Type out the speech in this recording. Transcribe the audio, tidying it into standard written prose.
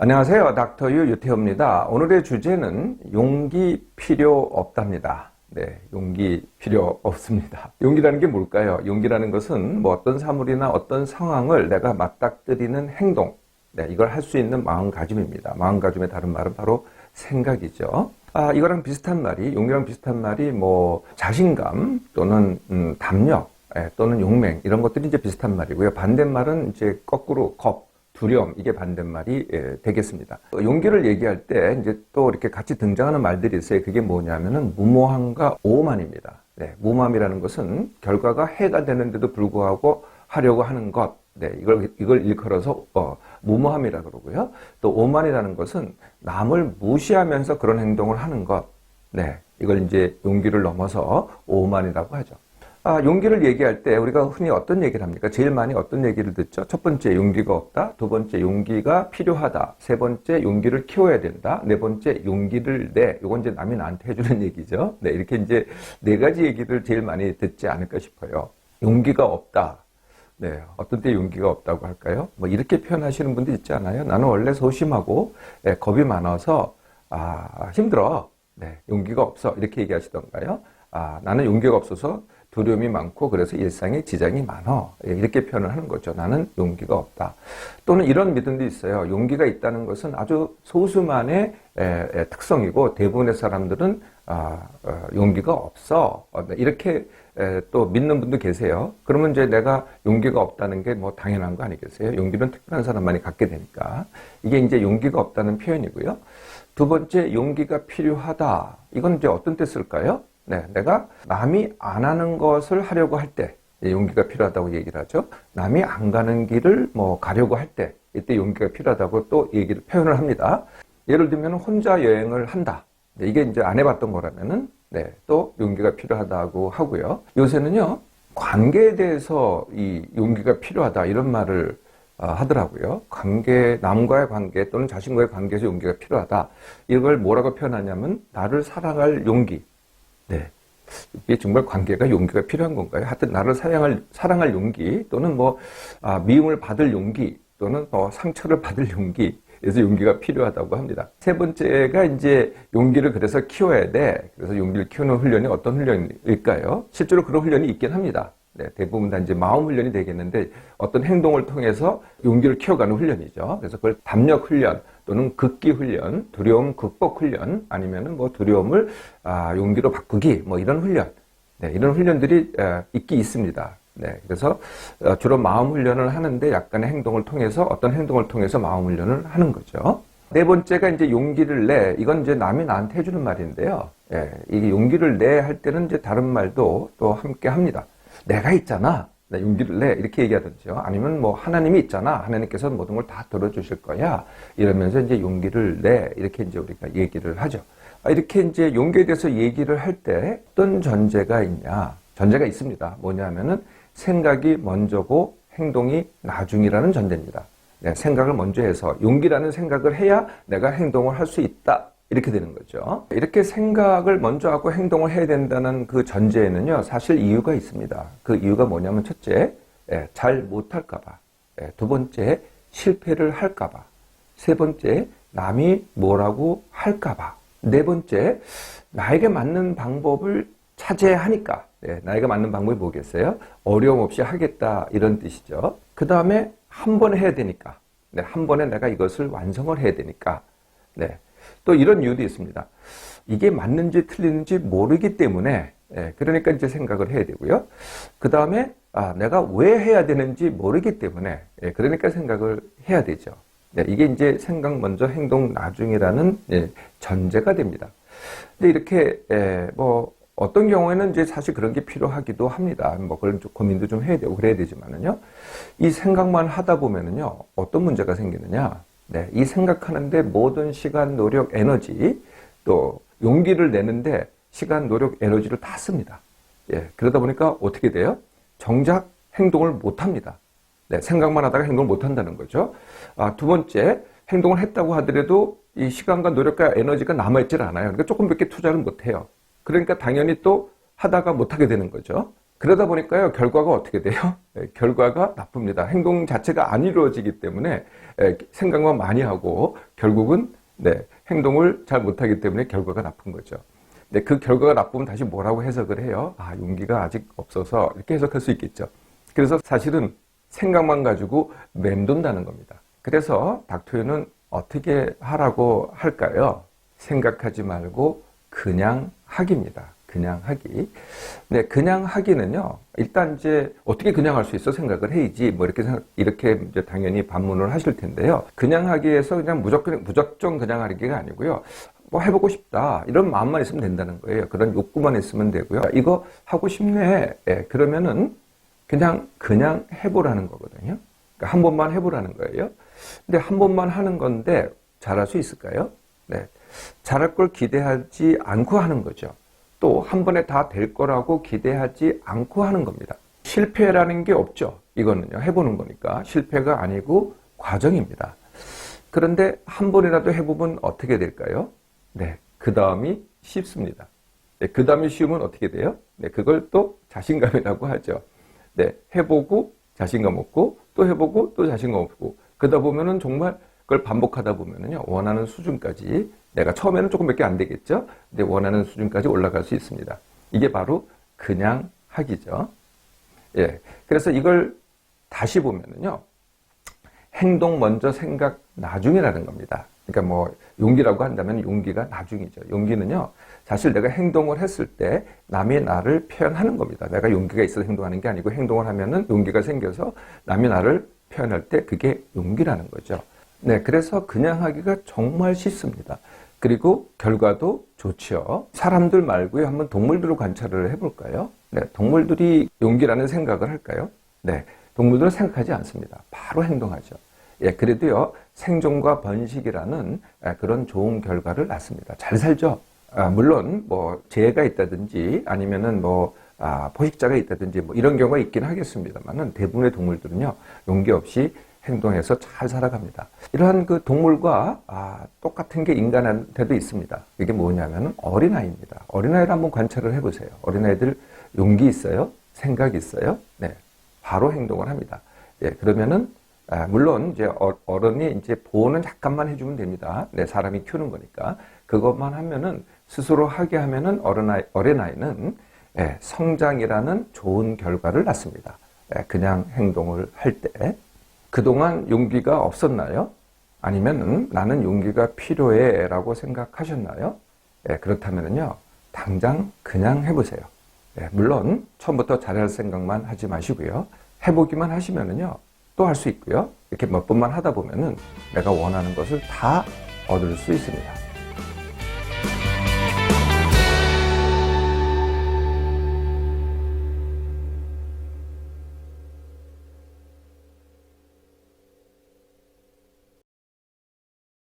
안녕하세요. 닥터 유 유태호입니다. 오늘의 주제는 용기 필요 없답니다. 네, 용기 필요 없습니다. 용기라는 게 뭘까요? 용기라는 것은 뭐 어떤 사물이나 어떤 상황을 내가 맞닥뜨리는 행동, 네, 이걸 할 수 있는 마음가짐입니다. 마음가짐의 다른 말은 바로 생각이죠. 이거랑 비슷한 말이, 용기랑 비슷한 말이 뭐 자신감 또는 담력, 또는 용맹 이런 것들이 이제 비슷한 말이고요. 반대말은 이제 거꾸로 겁, 두려움, 이게 반대말이 되겠습니다. 용기를 얘기할 때 이제 또 이렇게 같이 등장하는 말들이 있어요. 그게 뭐냐면은 무모함과 오만입니다. 네, 무모함이라는 것은 결과가 해가 되는데도 불구하고 하려고 하는 것. 네, 이걸 일컬어서 무모함이라 그러고요. 또 오만이라는 것은 남을 무시하면서 그런 행동을 하는 것. 네, 이걸 이제 용기를 넘어서 오만이라고 하죠. 용기를 얘기할 때 우리가 흔히 어떤 얘기를 합니까? 제일 많이 어떤 얘기를 듣죠? 첫 번째, 용기가 없다. 두 번째, 용기가 필요하다. 세 번째, 용기를 키워야 된다. 네 번째, 용기를 내. 이건 이제 남이 나한테 해주는 얘기죠. 네, 이렇게 이제 네 가지 얘기를 제일 많이 듣지 않을까 싶어요. 용기가 없다. 네, 어떤 때 용기가 없다고 할까요? 뭐 이렇게 표현하시는 분도 있지 않아요? 나는 원래 소심하고 겁이 많아서 힘들어. 네, 용기가 없어. 이렇게 얘기하시던가요? 나는 용기가 없어서 두려움이 많고 그래서 일상에 지장이 많아. 이렇게 표현을 하는 거죠. 나는 용기가 없다. 또는 이런 믿음도 있어요. 용기가 있다는 것은 아주 소수만의 특성이고 대부분의 사람들은 용기가 없어. 이렇게 또 믿는 분도 계세요. 그러면 이제 내가 용기가 없다는 게 뭐 당연한 거 아니겠어요? 용기는 특별한 사람만이 갖게 되니까. 이게 이제 용기가 없다는 표현이고요. 두 번째, 용기가 필요하다. 이건 이제 어떤 때 쓸까요? 네, 내가 남이 안 하는 것을 하려고 할 때 용기가 필요하다고 얘기를 하죠. 남이 안 가는 길을 뭐 가려고 할 때 이때 용기가 필요하다고 또 얘기를 표현을 합니다. 예를 들면 혼자 여행을 한다. 네, 이게 이제 안 해봤던 거라면은 또 용기가 필요하다고 하고요. 요새는요, 관계에 대해서 이 용기가 필요하다 이런 말을 하더라고요. 남과의 관계 또는 자신과의 관계에서 용기가 필요하다. 이걸 뭐라고 표현하냐면 나를 사랑할 용기. 네. 이게 정말 관계가 용기가 필요한 건가요? 하여튼 나를 사랑할 용기 또는 미움을 받을 용기 또는 상처를 받을 용기. 그래서 용기가 필요하다고 합니다. 세 번째가 이제 용기를 그래서 키워야 돼. 그래서 용기를 키우는 훈련이 어떤 훈련일까요? 실제로 그런 훈련이 있긴 합니다. 네, 대부분 다 이제 마음 훈련이 되겠는데 어떤 행동을 통해서 용기를 키워가는 훈련이죠. 그래서 그걸 담력 훈련 또는 극기 훈련, 두려움 극복 훈련 아니면은 두려움을 용기로 바꾸기 이런 훈련. 네, 이런 훈련들이 있긴 있습니다. 네, 그래서 주로 마음 훈련을 하는데 약간의 행동을 통해서 어떤 행동을 통해서 마음 훈련을 하는 거죠. 네 번째가 이제 용기를 내. 이건 이제 남이 나한테 해주는 말인데요. 예, 이 용기를 내 할 때는 이제 다른 말도 또 함께 합니다. 내가 있잖아. 나 용기를 내. 이렇게 얘기하든지요. 아니면 하나님이 있잖아. 하나님께서 모든 걸 다 들어주실 거야. 이러면서 이제 용기를 내. 이렇게 이제 우리가 얘기를 하죠. 이렇게 이제 용기에 대해서 얘기를 할 때 어떤 전제가 있냐. 전제가 있습니다. 뭐냐면은 생각이 먼저고 행동이 나중이라는 전제입니다. 네, 생각을 먼저 해서 용기라는 생각을 해야 내가 행동을 할 수 있다. 이렇게 되는 거죠. 이렇게 생각을 먼저 하고 행동을 해야 된다는 그 전제에는요, 사실 이유가 있습니다. 그 이유가 뭐냐면 첫째, 잘 못할까봐. 두 번째, 실패를 할까봐. 세 번째, 남이 뭐라고 할까봐. 네 번째, 나에게 맞는 방법을 찾아야 하니까. 나에게 맞는 방법이 뭐겠어요? 어려움 없이 하겠다 이런 뜻이죠. 그 다음에 한 번에 해야 되니까. 한 번에 내가 이것을 완성을 해야 되니까. 또 이런 이유도 있습니다. 이게 맞는지 틀리는지 모르기 때문에 그러니까 이제 생각을 해야 되고요. 그 다음에 내가 왜 해야 되는지 모르기 때문에 그러니까 생각을 해야 되죠. 이게 이제 생각 먼저 행동 나중이라는 전제가 됩니다. 근데 이렇게 어떤 경우에는 이제 사실 그런 게 필요하기도 합니다. 그런 좀 고민도 좀 해야 되고 그래야 되지만은요. 이 생각만 하다 보면은요. 어떤 문제가 생기느냐. 이 생각하는데 모든 시간, 노력, 에너지, 또 용기를 내는데 시간, 노력, 에너지를 다 씁니다. 그러다 보니까 어떻게 돼요? 정작 행동을 못 합니다. 생각만 하다가 행동을 못 한다는 거죠. 두 번째, 행동을 했다고 하더라도 이 시간과 노력과 에너지가 남아있질 않아요. 그러니까 조금밖에 투자를 못 해요. 그러니까 당연히 또 하다가 못 하게 되는 거죠. 그러다 보니까요, 결과가 어떻게 돼요? 결과가 나쁩니다. 행동 자체가 안 이루어지기 때문에 생각만 많이 하고 결국은 행동을 잘 못하기 때문에 결과가 나쁜 거죠. 근데 그 결과가 나쁘면 다시 뭐라고 해석을 해요? 아, 용기가 아직 없어서 이렇게 해석할 수 있겠죠. 그래서 사실은 생각만 가지고 맴돈다는 겁니다. 그래서 닥터유는 어떻게 하라고 할까요? 생각하지 말고 그냥 하기입니다. 그냥 하기. 네, 그냥 하기는요, 일단 이제 어떻게 그냥 할 수 있어? 생각을 해야지. 뭐 이렇게 이제 당연히 반문을 하실 텐데요. 그냥 하기에서 그냥 무작정 그냥 하기가 아니고요. 뭐 해보고 싶다. 이런 마음만 있으면 된다는 거예요. 그런 욕구만 있으면 되고요. 이거 하고 싶네. 그러면은 그냥 해보라는 거거든요. 그러니까 한 번만 해보라는 거예요. 근데 한 번만 하는 건데 잘할 수 있을까요? 네. 잘할 걸 기대하지 않고 하는 거죠. 또 한 번에 다 될 거라고 기대하지 않고 하는 겁니다. 실패라는 게 없죠. 이거는요. 해보는 거니까. 실패가 아니고 과정입니다. 그런데 한 번이라도 해보면 어떻게 될까요? 네. 그 다음이 쉽습니다. 네. 그 다음이 쉬우면 어떻게 돼요? 네. 그걸 또 자신감이라고 하죠. 네. 해보고 자신감 없고 또 해보고 또 자신감 없고 그러다 보면은 정말 그걸 반복하다 보면은요. 원하는 수준까지 내가 처음에는 조금 몇 개 안 되겠죠? 근데 원하는 수준까지 올라갈 수 있습니다. 이게 바로 그냥 하기죠. 예. 그래서 이걸 다시 보면은요. 행동 먼저 생각 나중이라는 겁니다. 그러니까 뭐 용기라고 한다면 용기가 나중이죠. 용기는요. 사실 내가 행동을 했을 때 남이 나를 표현하는 겁니다. 내가 용기가 있어서 행동하는 게 아니고 행동을 하면은 용기가 생겨서 남이 나를 표현할 때 그게 용기라는 거죠. 네. 그래서 그냥 하기가 정말 쉽습니다. 그리고 결과도 좋죠. 사람들 말고요. 한번 동물들을 관찰을 해볼까요? 네, 동물들이 용기라는 생각을 할까요? 네, 동물들은 생각하지 않습니다. 바로 행동하죠. 예, 그래도요, 생존과 번식이라는 그런 좋은 결과를 낳습니다. 잘 살죠? 물론, 뭐, 재해가 있다든지 아니면은 뭐, 포식자가 있다든지 뭐 이런 경우가 있긴 하겠습니다만은 대부분의 동물들은요, 용기 없이 행동해서 잘 살아갑니다. 이러한 그 동물과 똑같은 게 인간한테도 있습니다. 이게 뭐냐면 어린아이입니다. 어린아이를 한번 관찰을 해보세요. 어린아이들 용기 있어요? 생각 있어요? 네. 바로 행동을 합니다. 예, 그러면은, 물론 이제 어른이 이제 보호는 약간만 해주면 됩니다. 네, 사람이 키우는 거니까. 그것만 하면은 스스로 하게 하면은 어린아이는 성장이라는 좋은 결과를 낳습니다. 그냥 행동을 할 때. 그동안 용기가 없었나요? 아니면 나는 용기가 필요해 라고 생각하셨나요? 그렇다면요, 당장 그냥 해보세요. 물론 처음부터 잘할 생각만 하지 마시고요. 해보기만 하시면은요, 또 할 수 있고요. 이렇게 몇 번만 하다 보면은 내가 원하는 것을 다 얻을 수 있습니다.